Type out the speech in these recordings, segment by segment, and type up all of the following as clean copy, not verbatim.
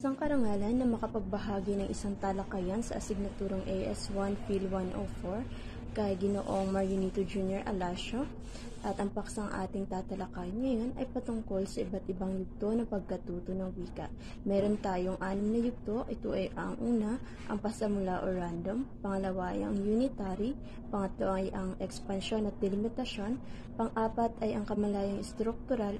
Isang karangalan na makapagbahagi ng isang talakayan sa asignaturang AS1 Phil 104 kay Ginoong Marianito Jr. Alasio, at ang paksang ating tatalakayan ngayon ay patungkol sa iba't ibang yugto ng pagkatuto ng wika. Meron tayong 6 na yugto. Ito ay ang una, ang pasamula o random, pangalawa ay ang unitary, pangatlo ay ang ekspansyon at delimitasyon, pang-apat ay ang kamalayang struktural,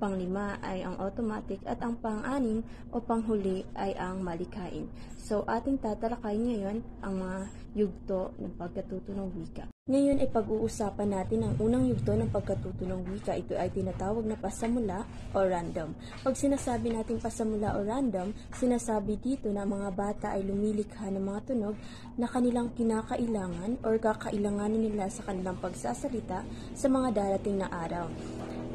pang-lima ay ang automatic, at ang pang-anim o panghuli ay ang malikhain. So, ating tatalakayin ngayon ang mga yugto ng pagkatuto ng wika. Ngayon ay pag-uusapan natin ang unang yugto ng pagkatuto ng wika. Ito ay tinatawag na pasamula o random. Pag sinasabi natin pasamula o random, sinasabi dito na mga bata ay lumilikha ng mga tunog na kanilang kinakailangan or kakailanganin nila sa kanilang pagsasalita sa mga darating na araw.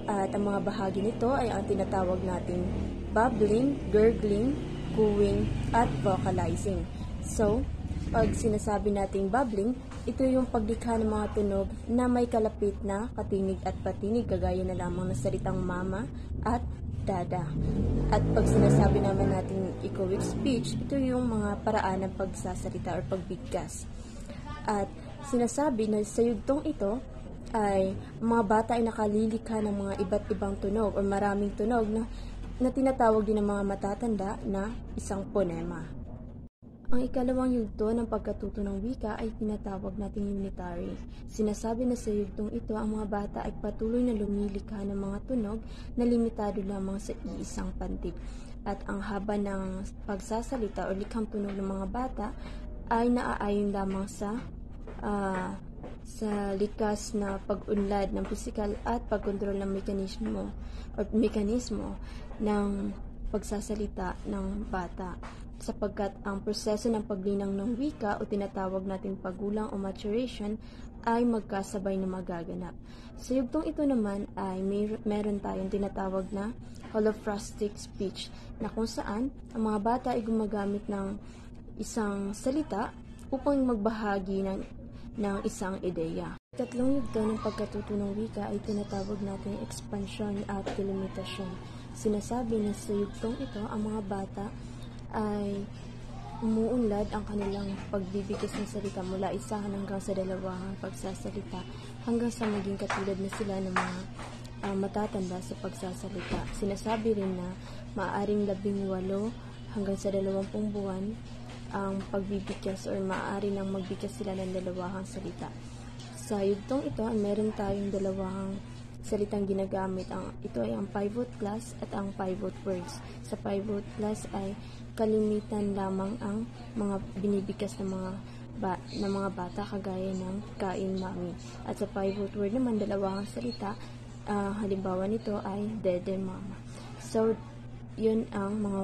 At ang mga bahagi nito ay ang tinatawag nating bubbling, gurgling, cooing, at vocalizing. So, pag sinasabi nating bubbling, ito yung paglikha ng mga tunog na may kalapit na katinig at patinig, kagaya na lamang ng salitang mama at dada. At pag sinasabi naman nating echoic speech, ito yung mga paraan ng pagsasalita or pagbigkas. At sinasabi na sa yugtong ito, ay mga bata ay nakalilikha ng mga iba't ibang tunog o maraming tunog na tinatawag din ng mga matatanda na isang ponema. Ang ikalawang yugto ng pagkatuto ng wika ay tinatawag nating unitary. Sinasabi na sa yugtong ito, ang mga bata ay patuloy na lumilikha ng mga tunog na limitado lamang sa iisang pantig. At ang haba ng pagsasalita o likhang tunog ng mga bata ay naaayon lamang sa likas na pag-unlad ng pisikal at pagkontrol ng mekanismo ng pagsasalita ng bata, sapagkat ang proseso ng paglinang ng wika o tinatawag nating paggulang o maturation ay magkasabay na magaganap. Sa yugtong ito naman ay meron tayong tinatawag na holophrastic speech, na kung saan ang mga bata ay gumagamit ng isang salita upang magbahagi ng isang ideya. Tatlong yugto ng pagkatuto ng wika ay tinatawag natin ekspansyon at delimitasyon. Sinasabi na sa yugtong ito, ang mga bata ay umuunlad ang kanilang pagbibigkas ng salita mula isa hanggang sa dalawang pagsasalita hanggang sa maging katulad na sila ng mga matatanda sa pagsasalita. Sinasabi rin na maaaring 18 hanggang sa 20 buwan ang pagbibigkas or maaari nang magbigkas sila ng dalawang salita. Sa yugtong ito, meron tayong dalawang salitang ginagamit. Ito ay ang pivot class at ang pivot words. Sa pivot class ay kalimitan lamang ang mga binibigkas ng mga bata, kagaya ng kain mami. At sa pivot word naman, dalawang salita. Halimbawa nito ay dede mama. So, yun ang mga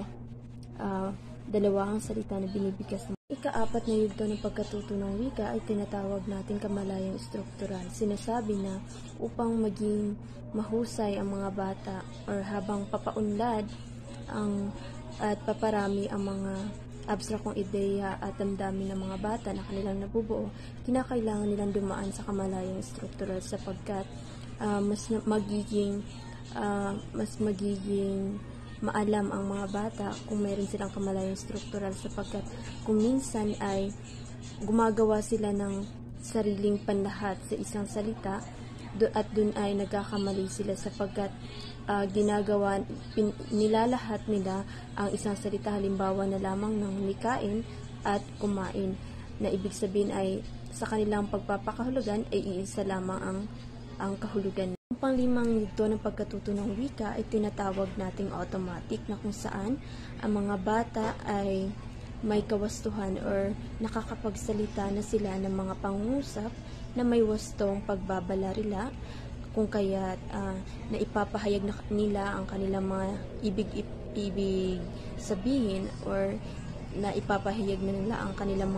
dalawang salita na binibigkas. Ika-4 na yugto ng pagkatuto ng wika ay tinatawag natin kamalayang struktural. Sinasabi na upang maging mahusay ang mga bata or habang papaunlad at paparami ang mga abstrakong ideya at damdamin ng mga bata na kanilang nabubuo, kinakailangan nilang dumaan sa kamalayang struktural, sapagkat mas magiging maalam ang mga bata kung meron silang kamalayang struktural, sapagkat kung minsan ay gumagawa sila ng sariling panlahat sa isang salita at dun ay nagkakamali sila, sapagkat nilalahat nila ang isang salita, halimbawa na lamang ng likain at kumain, na ibig sabihin ay sa kanilang pagpapakahulugan ay iisa lamang ang kahulugan. Ang panglimang yugto ng pagkatuto ng wika ay tinatawag nating automatic, na kung saan ang mga bata ay may kawastuhan or nakakapagsalita na sila ng mga pangungusap na may wastong pagbabalarila, kung kaya na ipapahayag na nila ang kanilang mga ibig sabihin, or na ipapahayag na nila ang kanilang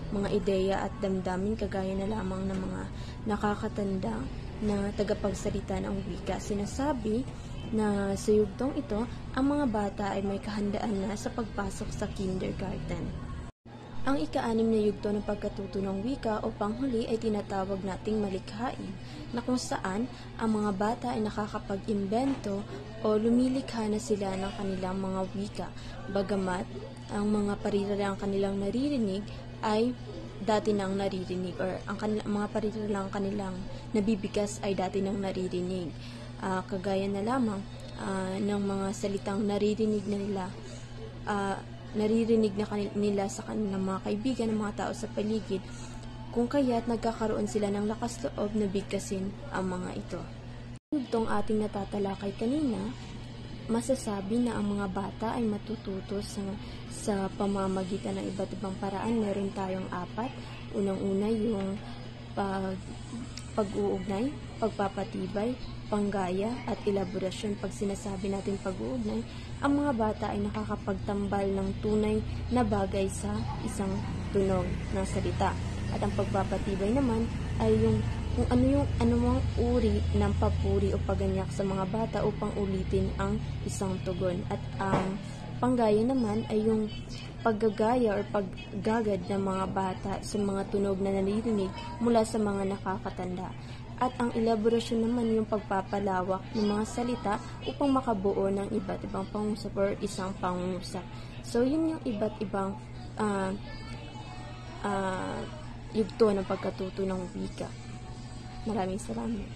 mga ideya at damdamin, kagaya na lamang ng mga nakakatanda na tagapagsalita ng wika. Sinasabi na sa yugtong ito, ang mga bata ay may kahandaan na sa pagpasok sa kindergarten. Ang ika-6 na yugto ng pagkatuto ng wika o panghuli ay tinatawag nating malikhain, na kung saan ang mga bata ay nakakapag-imbento o lumilikha na sila ng kanilang mga wika, bagamat ang mga pariralang kanilang naririnig ay dati nang naririnig, or ang mga pariralang kanilang nabibigas ay dati nang naririnig. Kagaya na lamang ng mga salitang naririnig na nila, naririnig na nila sa kanilang mga kaibigan, ng mga tao sa paligid, kung kaya't nagkakaroon sila ng lakas loob na bigkasin ang mga ito. Itong ating natatalakay kanina, masasabi na ang mga bata ay matututo sa pamamagitan ng iba't ibang paraan. Meron tayong 4. Unang-una yung pag-uugnay, pagpapatibay, panggaya, at elaborasyon. Pag sinasabi natin pag-uugnay, ang mga bata ay nakakapagtambal ng tunay na bagay sa isang tunog ng salita. At ang pagpapatibay naman ay kung ano yung anumang uri ng papuri o paganyak sa mga bata upang ulitin ang isang tugon. At ang panggaya naman ay yung paggagaya o paggagad ng mga bata sa mga tunog na naririnig mula sa mga nakakatanda. At ang elaborasyon naman yung pagpapalawak ng mga salita upang makabuo ng iba't ibang pangusap or isang pangusap. So, yun yung iba't ibang yugto ng pagkatuto ng wika. Maraming salamat.